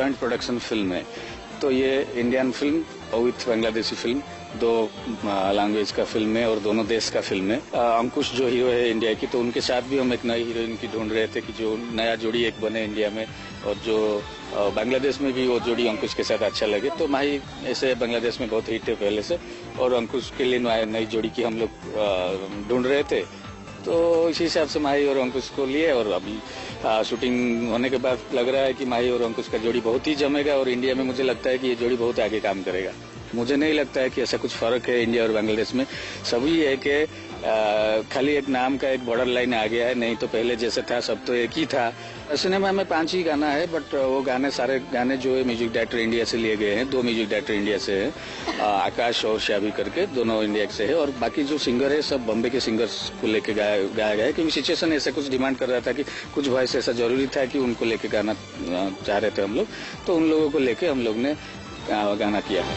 Joint production film है, तो ये इंडियन फिल्म और विथ बांग्लादेशी फिल्म, दो लैंग्वेज का फिल्म है और दोनों देश का फिल्म है। अंकुश जो हीरो है इंडिया की, तो उनके साथ भी हम एक नई हीरोइन की ढूंढ रहे थे कि जो नया जोड़ी एक बने इंडिया में, और जो बांग्लादेश में भी वो जोड़ी अंकुश के साथ अच्छा लगे। तो माही ऐसे बांग्लादेश में बहुत हिट है पहले से, और अंकुश के लिए नई जोड़ी की हम लोग ढूंढ रहे थे, तो इसी हिसाब से माही और अंकुश को लिए। और अभी शूटिंग होने के बाद लग रहा है कि माही और अंकुश का जोड़ी बहुत ही जमेगा, और इंडिया में मुझे लगता है कि ये जोड़ी बहुत आगे काम करेगा। मुझे नहीं लगता है कि ऐसा कुछ फर्क है इंडिया और बांग्लादेश में। सभी है कि खाली एक नाम का एक बॉर्डर लाइन आ गया है, नहीं तो पहले जैसे था सब तो एक ही था। सिनेमा में 5 ही गाना है, बट वो गाने सारे गाने जो है म्यूजिक डायरेक्टर इंडिया से लिए गए हैं। 2 म्यूजिक डायरेक्टर इंडिया से है, आकाश और श्याबी करके, दोनों इंडिया से है। और बाकी जो सिंगर है सब बॉम्बे के सिंगर्स को लेके गाया गया है, क्योंकि सिचुएशन ऐसा कुछ डिमांड कर रहा था कि कुछ वॉइस ऐसा जरूरी था कि उनको लेके गाना चाह रहे थे हम लोग, तो उन लोगों को लेके हम लोग ने गाना किया है।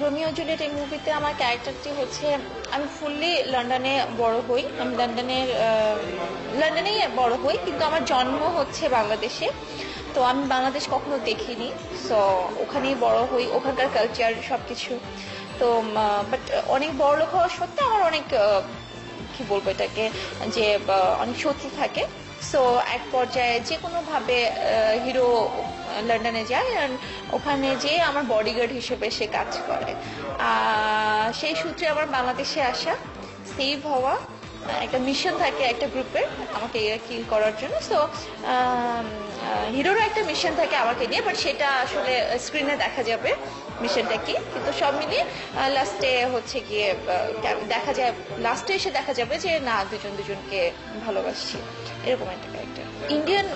রোমিও জুলিয়েট এই মুভিতে আমার ক্যারেক্টারটি হচ্ছে, আমি ফুললি লন্ডনে বড় হই, আমি লন্ডনেই বড় হই, কিন্তু আমার জন্ম হচ্ছে বাংলাদেশে। তো আমি বাংলাদেশ কখনো দেখিনি, সো ওখানেই বড় হই, ওখানকার কালচার সবকিছু। তো বাট অনেক বড় লোক হওয়া সত্ত্বেও আমার অনেক কি বলবো এটাকে, যে অনেক শত্রু থাকে। সো এক পর্যায়ে যে কোনোভাবে হিরো লন্ডনে যায়, ওখানে যেয়ে আমার বডিগার্ড হিসেবে সে কাজ করে। সেই সূত্রে আমার বাংলাদেশে আসা, সেভ হওয়া, একটা মিশন থাকে একটা গ্রুপের আমাকে কিল করার জন্য। সো হিরোরও একটা মিশন থাকে আমাকে নিয়ে, বাট সেটা আসলে স্ক্রিনে দেখা যাবে মিশনটা কি। কিন্তু সব মিলিয়ে লাস্টে হচ্ছে গিয়ে দেখা যায়, লাস্টে এসে দেখা যাবে যে না, দুজনকে ভালোবাসছি, এরকম একটা ক্যারেক্টার। ইন্ডিয়ান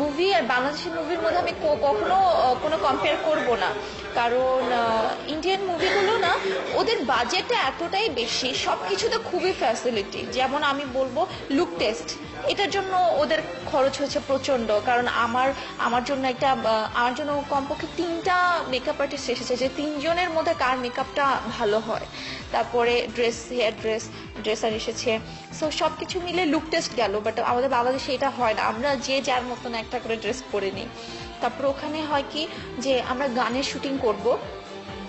মুভি আর বাংলাদেশের মুভির মধ্যে আমি কখনো কোনো কম্পেয়ার করব না, কারণ ইন্ডিয়ান মুভিগুলো না, ওদের বাজেটটা এতটাই বেশি, সবকিছুতে খুবই ফ্যাসিলিটি। যেমন আমি বলবো লুক টেস্ট, এটার জন্য ওদের খরচ হয়েছে প্রচন্ড, কারণ আমার জন্য কমপক্ষে 3টা মেকআপ আর্টিস্ট এসেছে, যে 3 জনের মধ্যে কার মেকআপটা ভালো হয়। তারপরে হেয়ার ড্রেসার এসেছে। সো সবকিছু মিলে লুক টেস্ট গেল, বাট আমাদের বাংলাদেশে এটা হয় না, আমরা যে যার মতন একটা করে ড্রেস পরে নিই। তারপর ওখানে হয় কি, যে আমরা গানের শুটিং করব,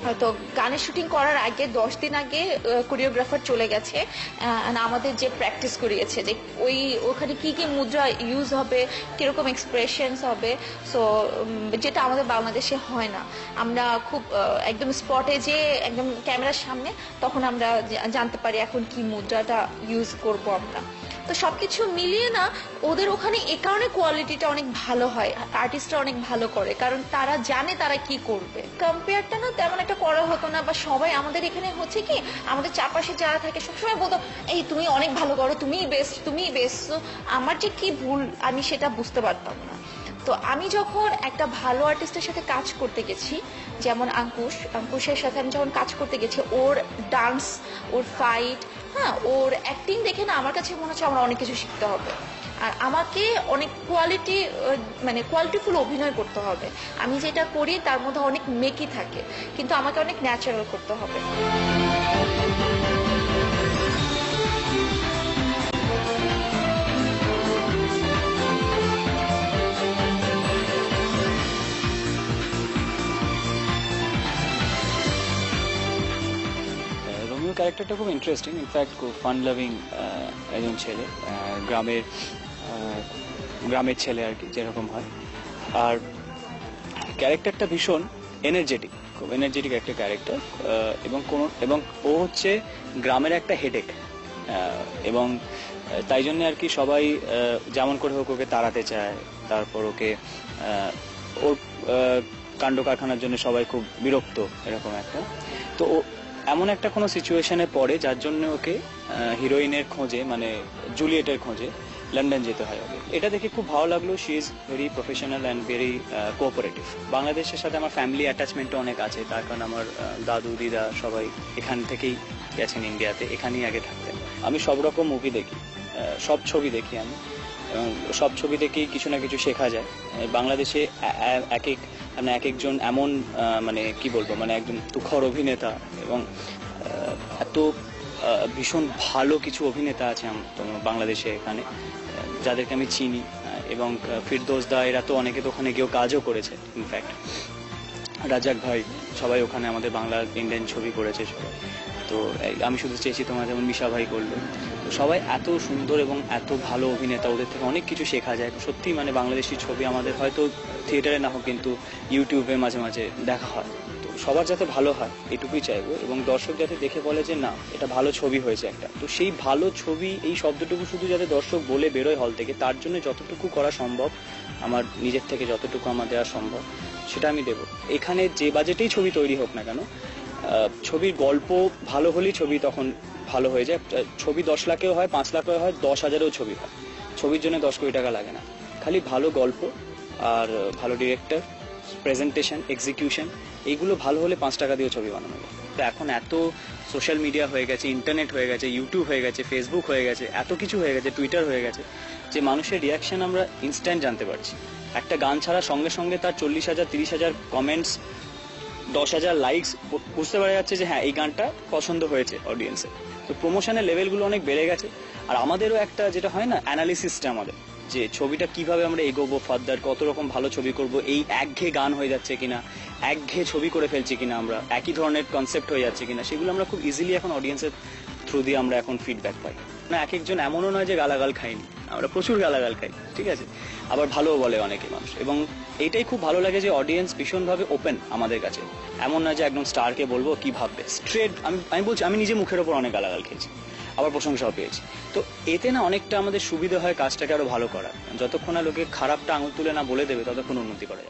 হয়তো গানের শুটিং করার আগে 10 দিন আগে কোরিওগ্রাফার চলে গেছে, আমাদের যে প্র্যাকটিস করিয়েছে, যে ওখানে কি কি মুদ্রা ইউজ হবে, কিরকম এক্সপ্রেশনস হবে। সো যেটা আমাদের বাংলাদেশে হয় না, আমরা খুব একদম স্পটে যে একদম ক্যামেরার সামনে, তখন আমরা জানতে পারি এখন কি মুদ্রাটা ইউজ করব আমরা। তো সবকিছু মিলিয়ে না, ওদের ওখানে এ কারণে কোয়ালিটিটা অনেক ভালো হয়, আর্টিস্টরা অনেক ভালো করে, কারণ তারা জানে তারা কি করবে। কম্পেয়ারটা না তেমন একটা করা হতো না, বা সবাই আমাদের এখানে হচ্ছে কি, আমাদের চারপাশে যারা থাকে সবসময় বলতো, এই তুমি অনেক ভালো করো, তুমিই বেস্ট। আমার যে কি ভুল আমি সেটা বুঝতে পারতাম না। তো আমি যখন একটা ভালো আর্টিস্টের সাথে কাজ করতে গেছি, যেমন আঙ্কুশের সাথে আমি যখন কাজ করতে গেছি, ওর ডান্স, ওর ফাইট, হ্যাঁ, ওর অ্যাক্টিং দেখে না আমার কাছে মনে হচ্ছে আমার অনেক কিছু শিখতে হবে। আর আমাকে অনেক কোয়ালিটিফুল অভিনয় করতে হবে। আমি যেটা করি তার মধ্যে অনেক মেকি থাকে, কিন্তু আমাকে অনেক ন্যাচারাল করতে হবে। ক্যারেক্টারটা খুব ইন্টারেস্টিং, ইনফ্যাক্ট খুব ফান লাভিং একজন ছেলে, গ্রামের ছেলে আর কি, যেরকম হয়। আর ক্যারেক্টারটা ভীষণ খুব এনার্জেটিক একটা ক্যারেক্টার, এবং ও হচ্ছে গ্রামের একটা হেডেক, এবং তাই জন্য আর কি সবাই যেমন করে হোক ওকে তাড়াতে চায়। তারপর ওকে ওর কাণ্ড কারখানার জন্য সবাই খুব বিরক্ত, এরকম একটা। তো এমন একটা কোনো সিচুয়েশনে পড়ে যার জন্য ওকে হিরোইনের খোঁজে, মানে জুলিয়েটের খোঁজে লন্ডন যেতে হয় ওকে। এটা দেখে খুব ভালো লাগলো, she is very professional and very cooperative. বাংলাদেশের সাথে আমার ফ্যামিলি অ্যাটাচমেন্টও অনেক আছে, তার কারণ আমার দাদু দিদা সবাই এখান থেকেই গেছেন ইন্ডিয়াতে, এখানেই আগে থাকতেন। আমি সব রকম মুভি দেখি, সব ছবি দেখি আমি, এবং সব ছবি দেখেই কিছু না কিছু শেখা যায়। বাংলাদেশে এক একজন এমন মানে কি বলবো, মানে একদম তুখর অভিনেতা এবং এত ভীষণ ভালো কিছু অভিনেতা আছে তোমার বাংলাদেশে এখানে, যাদেরকে আমি চিনি, এবং ফিরদৌস দা এরা তো অনেকে তো ওখানে গিয়েও কাজও করেছে। ইনফ্যাক্ট রাজাক ভাই সবাই ওখানে আমাদের বাংলা ইন্ডিয়ান ছবি করেছে সবাই। তো আমি শুধু চেয়েছি তোমার যেমন মিশা ভাই করলো, তো সবাই এত সুন্দর এবং এত ভালো অভিনেতা, ওদের থেকে অনেক কিছু শেখা যায় সত্যি। মানে বাংলাদেশি ছবি আমাদের হয়তো থিয়েটারে না হোক কিন্তু ইউটিউবে মাঝে মাঝে দেখা হয়। তো সবার যাতে ভালো হয় এটুকুই চাইবো, এবং দর্শক যাতে দেখে বলে যে না এটা ভালো ছবি হয়েছে একটা। তো সেই ভালো ছবি এই শব্দটুকু শুধু যাতে দর্শক বলে বেরোয় হল থেকে, তার জন্য যতটুকু করা সম্ভব আমার নিজের থেকে, যতটুকু আমার দেওয়া সম্ভব সেটা আমি দেবো। এখানে যে বাজেটেই ছবি তৈরি হোক না কেন, ছবির গল্প ভালো হলেই ছবি তখন ভালো হয়ে যায়। ছবি 10 লাখেও হয়, 5 লাখেও হয়, 10,000-এও ছবি হয়। ছবির জন্য 10 কোটি টাকা লাগে না, খালি ভালো গল্প আর ভালো ডিরেক্টর, প্রেজেন্টেশন, এক্সিকিউশন, এইগুলো ভালো হলে 5 টাকা দিয়েও ছবি বানানো যায়। তো এখন এত সোশ্যাল মিডিয়া হয়ে গেছে, ইন্টারনেট হয়ে গেছে, ইউটিউব হয়ে গেছে, ফেসবুক হয়ে গেছে, এত কিছু হয়ে গেছে, টুইটার হয়ে গেছে, যে মানুষের রিয়াকশন আমরা ইনস্ট্যান্ট জানতে পারছি। একটা গান ছাড়া সঙ্গে সঙ্গে তার 40,000 30,000 কমেন্টস, 10,000 লাইকস, বুঝতে পারা যাচ্ছে যে হ্যাঁ এই গানটা পছন্দ হয়েছে অডিয়েন্সের। তো প্রমোশনের লেভেলগুলো অনেক বেড়ে গেছে। আর আমাদেরও একটা যেটা হয় না, অ্যানালিসিসটা আমাদের, যে ছবিটা কিভাবে আমরা এগোবো ফার্দার, কত রকম ভালো ছবি করব, এই একঘেয়ে গান হয়ে যাচ্ছে কিনা, একঘেয়ে ছবি করে ফেলছি কিনা আমরা, একই ধরনের কনসেপ্ট হয়ে যাচ্ছে কিনা, সেগুলো আমরা খুব ইজিলি এখন অডিয়েন্সের থ্রু দিয়ে আমরা এখন ফিডব্যাক পাই। না এক একজন এমনও নয় যে গালাগাল খাইনি, আমরা প্রচুর গালাগাল খাই, ঠিক আছে, আবার ভালোও বলে অনেকে মানুষ। এবং এইটাই খুব ভালো লাগে যে অডিয়েন্স ভীষণভাবে ওপেন আমাদের কাছে। এমন না যে একদম স্টারকে বলবো কি ভাববে, স্ট্রেট আমি বলছি, আমি নিজে মুখের ওপর অনেক গালাগাল খেয়েছি, আবার প্রশংসাও পেয়েছি। তো এতে না অনেকটা আমাদের সুবিধা হয় কাজটাকে আরো ভালো করার। যতক্ষণ না লোকে খারাপটা আঙুল তুলে না বলে দেবে ততক্ষণ উন্নতি করা যাবে।